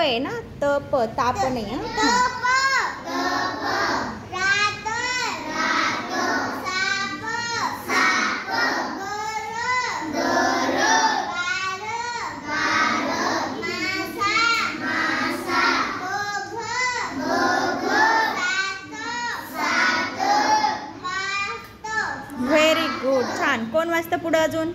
आहे ना, तप, ताप नाही हा. व्हेरी गुड, छान. कोण वाजतं पुढं अजून?